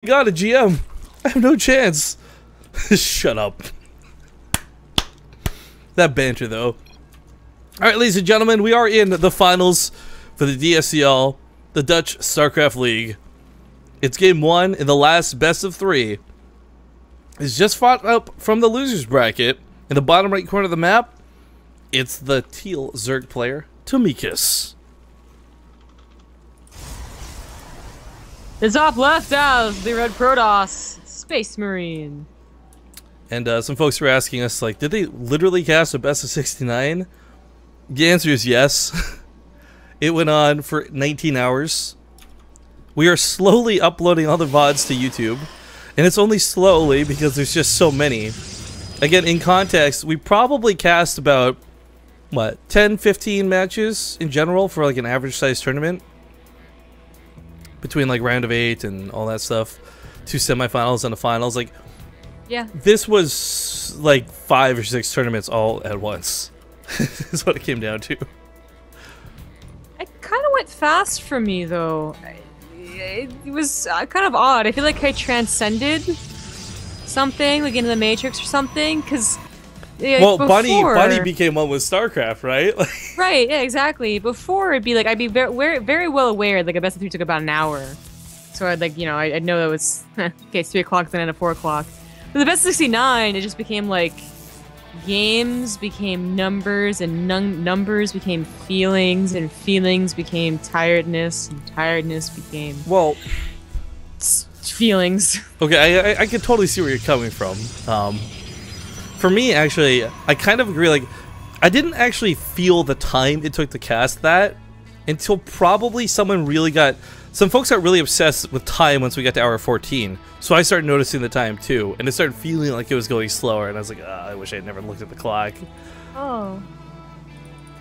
God, a GM. I have no chance. Shut up. That banter, though. Alright, ladies and gentlemen, we are in the finals for the DSCL, the Dutch StarCraft League. It's game 1 in the last best of 3. It's just fought up from the losers bracket. In the bottom right corner of the map, it's the teal Zerg player, Tomikus. The top left has the red Protoss, Spacemarine. And some folks were asking us, like, did they literally cast a best of 69? The answer is yes. It went on for 19 hours. We are slowly uploading all the VODs to YouTube. And it's only slowly because there's just so many. Again, in context, we probably cast about, what, 10, 15 matches in general for like an average size tournament. Between like round of 8 and all that stuff. 2 semifinals and a finals. Like, yeah. This was like 5 or 6 tournaments all at once. Is what it came down to. It kind of went fast for me though. It was kind of odd. I feel like I transcended something, like into the Matrix or something, because well, Bunny became one with StarCraft, right? Right, yeah, exactly. Before it'd be like I'd be very well aware like a best of 3 took about an hour, so I'd like I'd know that was okay, it's 3 o'clock then at 4 o'clock. But the best 69, it just became like games became numbers, and numbers became feelings, and feelings became tiredness, and tiredness became feelings. Okay, I can totally see where you're coming from. For me, actually, I kind of agree. Like, I didn't actually feel the time it took to cast that until probably some folks got really obsessed with time once we got to hour 14. So I started noticing the time too, and it started feeling like it was going slower, and I was like, I wish I had never looked at the clock. Oh.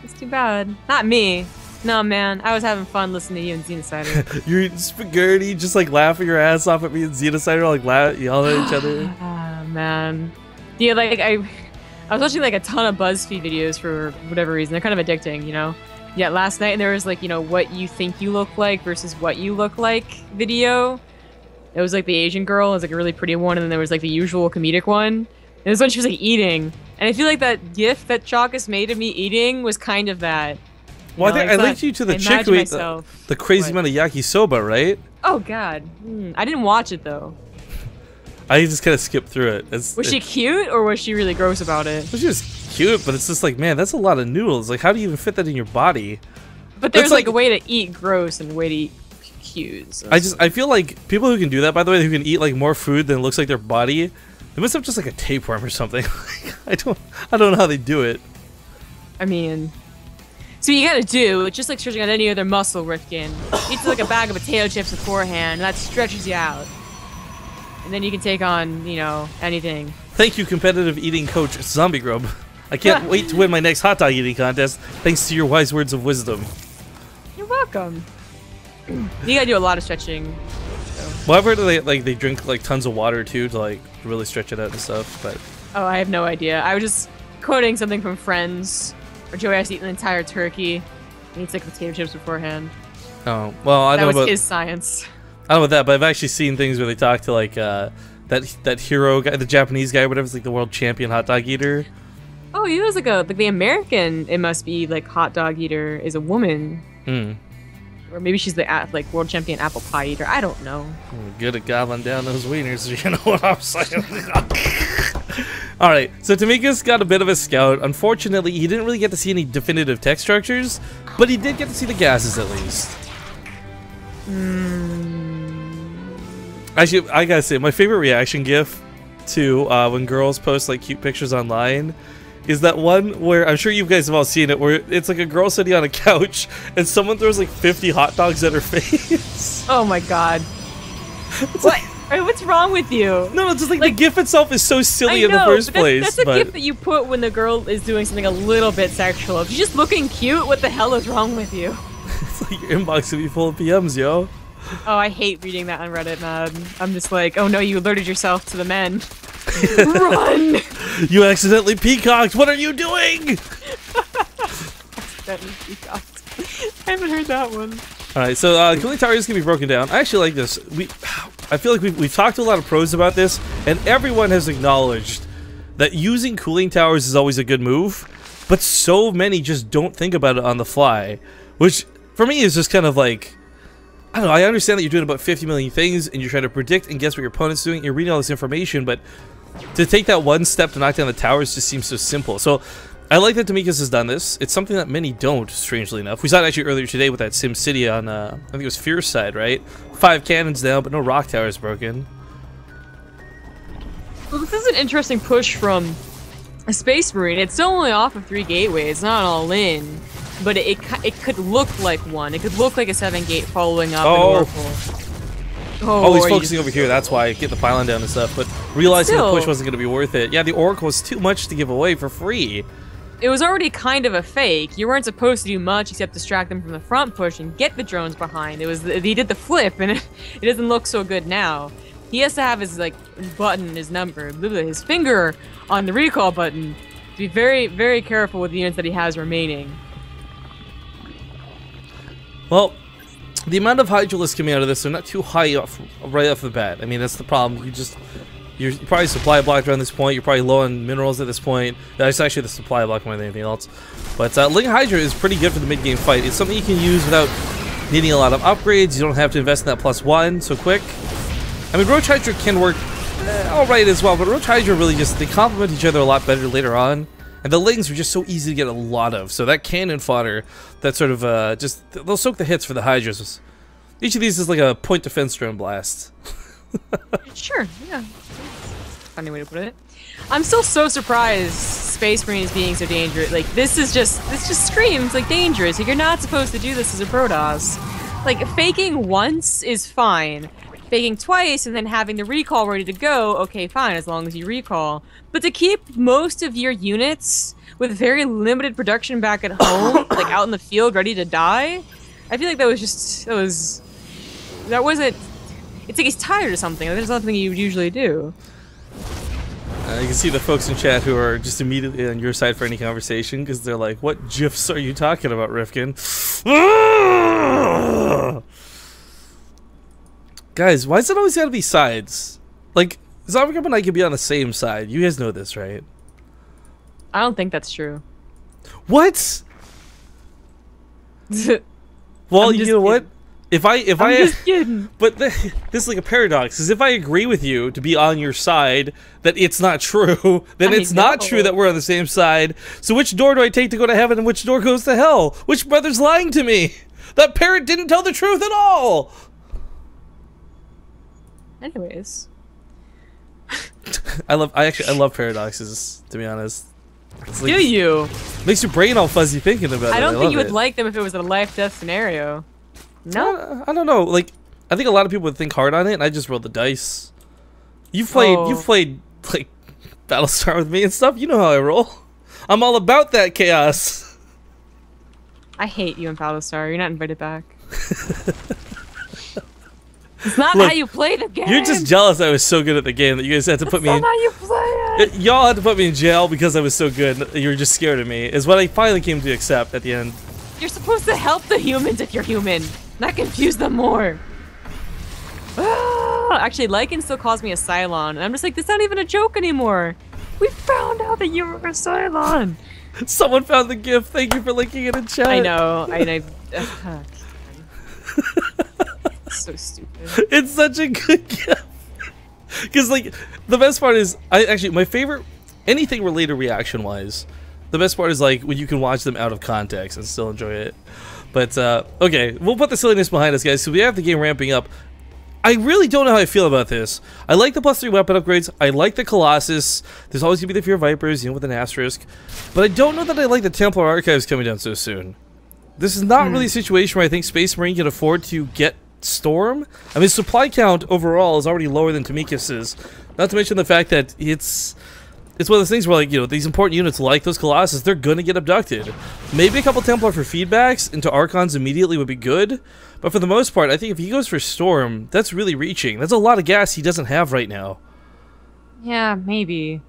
It's too bad. Not me. No, man. I was having fun listening to you and Xenocider. You're spaghetti, just like laughing your ass off at me and Xenocider, like yelling at each other. Ah, man. Yeah, like, I was watching like a ton of BuzzFeed videos for whatever reason. They're kind of addicting, you know? Yeah, last night there was like, what you think you look like versus what you look like video. It was like the Asian girl, it was like a really pretty one, and then there was like the usual comedic one. And this one she was like eating. And I feel like that gif that Chalkus made of me eating was kind of that. Well, I linked you to the chick who ate the crazy amount of yakisoba, right? Oh god. I didn't watch it though. I just kind of skipped through it. Was she cute, or was she really gross about it? Well, she was cute, but it's just like, man, that's a lot of noodles. Like, how do you even fit that in your body? But there's like a way to eat gross and a way to eat cute. So I feel like people who can do that, by the way, who can eat like more food than looks like their body, they must have just like a tapeworm or something. I don't know how they do it. I mean, so you gotta do, it's just like stretching out any other muscle, Rifkin. Eat like a bag of potato chips beforehand, and that stretches you out. And then you can take on, anything. Thank you, competitive eating coach Zombie Grub. I can't wait to win my next hot dog eating contest, thanks to your wise words of wisdom. You're welcome. You gotta do a lot of stretching. So. Well, I've heard they drink like tons of water too to like really stretch it out and stuff. But oh, I have no idea. I was just quoting something from Friends, where Joey has to eat an entire turkey. He eats like potato chips beforehand. Oh well, I don't know about his science. I don't know about that, but I've actually seen things where they talk to like that hero guy, the Japanese guy, whatever, is like the world champion hot dog eater. Oh, he was like the American. It must be like hot dog eater is a woman. Or maybe she's the like world champion apple pie eater. I don't know. Good at gobbling down those wieners, you know what I'm saying? Alright, so Tomikus got a bit of a scout. Unfortunately, he didn't really get to see any definitive tech structures, but he did get to see the gases at least. Actually, I gotta say, my favorite reaction gif to when girls post like cute pictures online is that one where, I'm sure you guys have all seen it, where it's like a girl sitting on a couch and someone throws like 50 hot dogs at her face. Oh my god. What's wrong with you? No, it's just like the gif itself is so silly in the first place. That's a gif that you put when the girl is doing something a little bit sexual. If you're just looking cute, what the hell is wrong with you? It's like your inbox will be full of PMs, yo. Oh, I hate reading that on Reddit, man. I'm just like, oh no, you alerted yourself to the men. Run! You accidentally peacocked! What are you doing? Accidentally peacocked. I haven't heard that one. Alright, so cooling tower is going to be broken down. I actually like this. I feel like we've talked to a lot of pros about this, and everyone has acknowledged that using cooling towers is always a good move, but so many just don't think about it on the fly, which for me is just kind of like, I don't know, I understand that you're doing about 50 million things and you're trying to predict and guess what your opponent's doing, you're reading all this information, but to take that one step to knock down the towers just seems so simple. So I like that Tomikus has done this. It's something that many don't, strangely enough. We saw it actually earlier today with that Sim City on, I think it was Fierce side, right? 5 cannons down, but no rock towers broken. Well, this is an interesting push from a Space Marine. It's still only off of 3 gateways, it's not all in. But it could look like one. It could look like a 7-gate following up an Oracle. Oh, he's focusing over here, that's why. Get the pylon down and stuff, but realizing the push wasn't going to be worth it. Yeah, the Oracle was too much to give away for free. It was already kind of a fake. You weren't supposed to do much except distract them from the front push and get the drones behind. He did the flip, and it doesn't look so good now. He has to have his button, his number, his finger on the recall button to be very, very careful with the units that he has remaining. Well, the amount of Hydralisks coming out of this are not too high right off the bat. I mean, that's the problem. You're probably supply blocked around this point. You're probably low on minerals at this point. That's actually the supply block more than anything else. But Ling Hydra is pretty good for the mid-game fight. It's something you can use without needing a lot of upgrades. You don't have to invest in that +1 so quick. I mean, Roach Hydra can work alright as well, but Roach Hydra really they complement each other a lot better later on. And the Lings are just so easy to get a lot of. So that cannon fodder, that sort of they'll soak the hits for the Hydras. Each of these is like a point defense drone blast. Sure, yeah. Funny way to put it. I'm still so surprised Space Marines being so dangerous. Like, this just screams like dangerous. Like, you're not supposed to do this as a Protoss. Like, faking once is fine. Faking twice and then having the recall ready to go, okay, fine, as long as you recall. But to keep most of your units with very limited production back at home, like out in the field ready to die, I feel like it's like he's tired or something. Like, there's nothing you would usually do. You can see the folks in chat who are just immediately on your side for any conversation because they're like, what GIFs are you talking about, Rifkin? Guys, why is it always gotta be sides? Like, Zombie and I could be on the same side. You guys know this, right? I don't think that's true. What? Well, you know what? I'm just kidding. But this is like a paradox, because if I agree with you to be on your side that it's not true, then it's not true that we're on the same side. So which door do I take to go to heaven and which door goes to hell? Which brother's lying to me? That parrot didn't tell the truth at all! Anyways. I love paradoxes, to be honest. It's like, do you? Makes your brain all fuzzy thinking about it. I don't think you would like them if it was a life-death scenario. No? I don't know. Like, I think a lot of people would think hard on it, and I just rolled the dice. You've played like Battlestar with me and stuff. You know how I roll. I'm all about that chaos. I hate you in Battlestar. You're not invited back. It's not how you play the game. You're just jealous I was so good at the game that you guys had to put me in. That's not how you play it. Y'all had to put me in jail because I was so good. You were just scared of me. Is what I finally came to accept at the end. You're supposed to help the humans if you're human, not confuse them more. Actually, Lycan still calls me a Cylon, and I'm just like, this is not even a joke anymore. We found out that you were a Cylon. Someone found the gift. Thank you for linking it in chat. I know. So stupid. It's such a good gift. Because, like, the best part is, my favorite, anything related reaction wise, the best part is, like, when you can watch them out of context and still enjoy it. But, okay, we'll put the silliness behind us, guys. So we have the game ramping up. I really don't know how I feel about this. I like the +3 weapon upgrades. I like the Colossus. There's always going to be the Fear Vipers, you know, with an asterisk. But I don't know that I like the Templar Archives coming down so soon. This is not really a situation where I think Space Marine can afford to get Storm. I mean, supply count overall is already lower than Tomikus's. Not to mention the fact that it's one of those things where, like, you know, these important units like those Colossus, they're gonna get abducted. Maybe a couple Templar for feedbacks into Archons immediately would be good, but for the most part, I think if he goes for Storm, that's really reaching. That's a lot of gas he doesn't have right now. Yeah, maybe.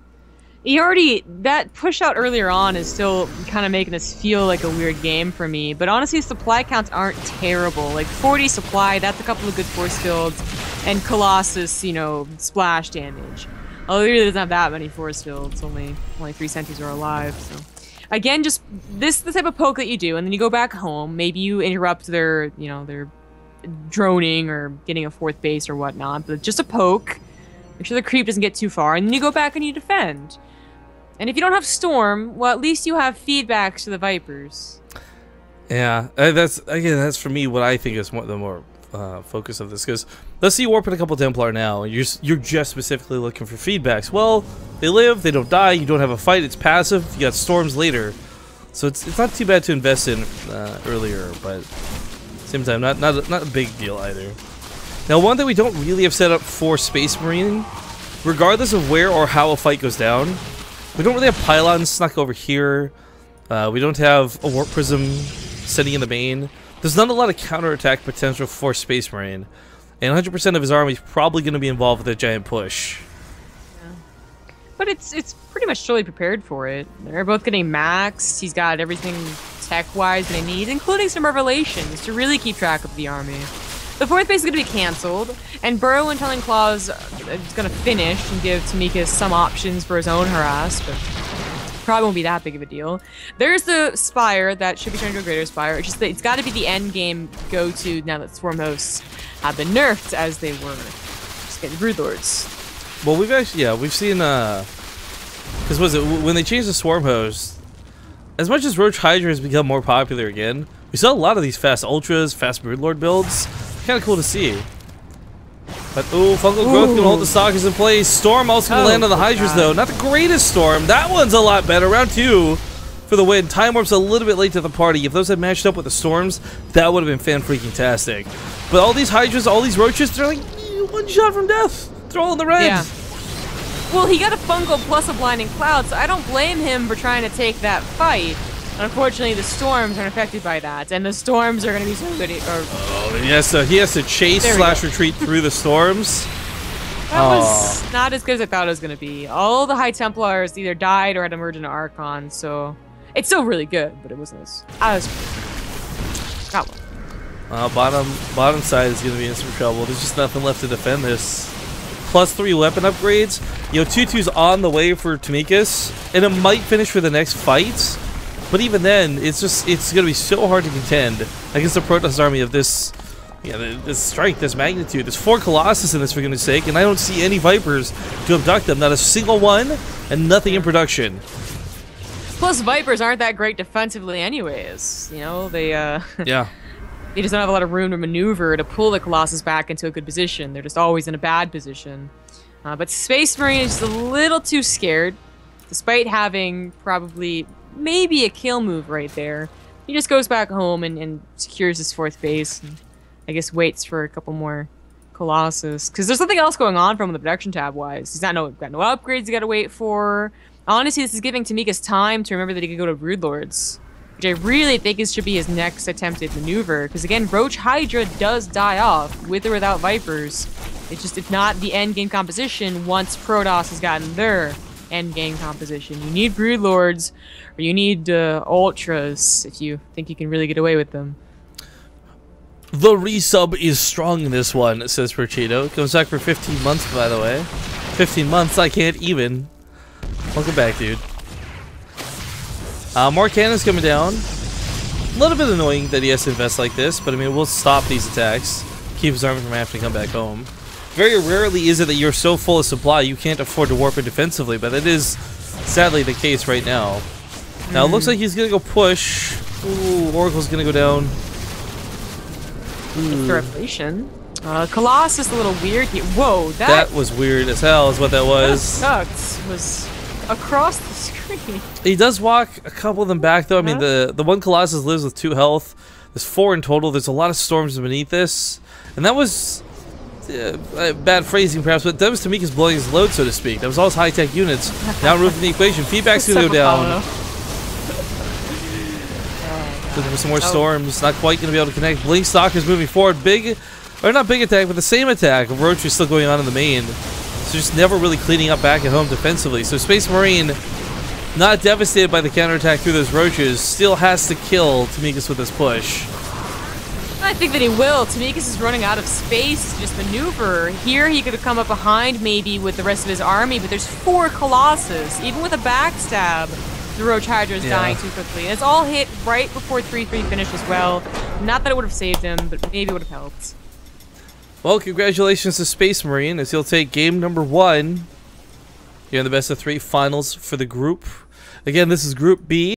That push out earlier on is still kind of making this feel like a weird game for me. But honestly, supply counts aren't terrible. Like 40 supply, that's a couple of good force fields, and Colossus, you know, splash damage. Although he really doesn't have that many force fields. Only 3 sentinels are alive. So again, just this is the type of poke that you do, and then you go back home. Maybe you interrupt their, you know, their droning or getting a 4th base or whatnot. But just a poke. Make sure the creep doesn't get too far, and then you go back and you defend. And if you don't have Storm, well, at least you have feedbacks to the Vipers. Yeah, that's for me what I think is the more focus of this. Because let's say you warp in a couple Templar now, and you're just specifically looking for feedbacks. Well, they live, they don't die, you don't have a fight, it's passive, you got Storms later. So it's not too bad to invest in earlier, but at the same time, not a big deal either. Now, one that we don't really have set up for Space Marine, regardless of where or how a fight goes down, we don't really have pylons snuck over here. We don't have a warp prism sitting in the main. There's not a lot of counterattack potential for Space Marine, and 100% of his army is probably going to be involved with a giant push. Yeah. But it's pretty much totally prepared for it. They're both getting maxed. He's got everything tech-wise that he needs, including some revelations to really keep track of the army. The 4th base is going to be cancelled, and Burrow and Telling Claws is going to finish and give Tomikus some options for his own harass, but probably won't be that big of a deal. There's the Spire that should be turned into a Greater Spire. It's just that it's got to be the end game go-to now that Swarm Hosts have been nerfed as they were. Just getting Brood Lords. Well, we've seen, because when they changed the Swarm Host, as much as Roach Hydra has become more popular again, we saw a lot of these fast Ultras, fast Broodlord builds. Kind of cool to see. But, Fungal Growth can hold the Stalkers in place. Storm also going to land on the Hydras, though. Not the greatest Storm. That one's a lot better. Round 2 for the win. Time Warp's a little bit late to the party. If those had matched up with the Storms, that would have been fan-freaking-tastic. But all these Hydras, all these Roaches, they're like, one shot from death. They're all in the red. Yeah. Well, he got a Fungal plus a Blinding Cloud, so I don't blame him for trying to take that fight. Unfortunately, the Storms aren't affected by that, and the Storms are going to be so good. He has to chase / retreat through the Storms. That was not as good as I thought it was going to be. All the High Templars either died or had emerged into Archon, so it's still really good, but it wasn't as got one. Bottom side is going to be in some trouble. There's just nothing left to defend this. +3 weapon upgrades. You know, 2/2's on the way for Tomikus, and it might finish for the next fight. But even then, it's going to be so hard to contend against the Protoss army of this, this strength, this magnitude. There's 4 Colossus in this, for goodness sake, and I don't see any Vipers to abduct them. Not a single one, and nothing in production. Plus, Vipers aren't that great defensively anyways. You know, they yeah. They just don't have a lot of room to maneuver to pull the Colossus back into a good position. They're just always in a bad position. But Space Marine is just a little too scared, despite having probably maybe a kill move right there. He just goes back home and secures his 4th base, and I guess waits for a couple more Colossus. Because there's something else going on from the production tab wise. He's got no upgrades he got to wait for. Honestly, this is giving Tomikus time to remember that he could go to Broodlords, which I really think should be his next attempted maneuver. Because again, Roach Hydra does die off with or without Vipers. It's not the end game composition once Protoss has gotten their end game composition. You need Broodlords, or you need Ultras if you think you can really get away with them. The resub is strong in this one, says Perchito. Comes back for 15 months, by the way. 15 months, I can't even. Welcome back, dude. More cannons coming down. A little bit annoying that he has to invest like this, but I mean, we'll stop these attacks. Keep his army from having to come back home. Very rarely is it that you're so full of supply you can't afford to warp it defensively, but it is sadly the case right now. Now it looks like he's gonna go push. Ooh, Oracle's gonna go down. The Revelation. Colossus a little weird here. Whoa, that was weird as hell is what that was. That sucked. Was across the screen. He does walk a couple of them back though. I mean, the one Colossus lives with 2 health. There's 4 in total. There's a lot of storms beneath this. And that was bad phrasing perhaps, but that was Tomikus blowing his load, so to speak. That was all his high-tech units downroofing the equation. Feedback's gonna go down. Looking for some more storms. Not quite gonna be able to connect. Blink Stalker's moving forward. Big, or not big attack, but the same attack. Roach is still going on in the main. So just never really cleaning up back at home defensively. So Space Marine, not devastated by the counterattack through those roaches, still has to kill Tomikus with his push. I think that he will. Tomikus is running out of space to just maneuver. Here he could have come up behind maybe with the rest of his army, but there's 4 Colossus. Even with a backstab, the Roach Hydra is dying too quickly. And it's all hit right before 3-3 finish as well. Not that it would have saved him, but maybe it would have helped. Well, congratulations to Space Marine as he'll take game number 1 here in the best of 3 finals for the group. Again, this is Group B.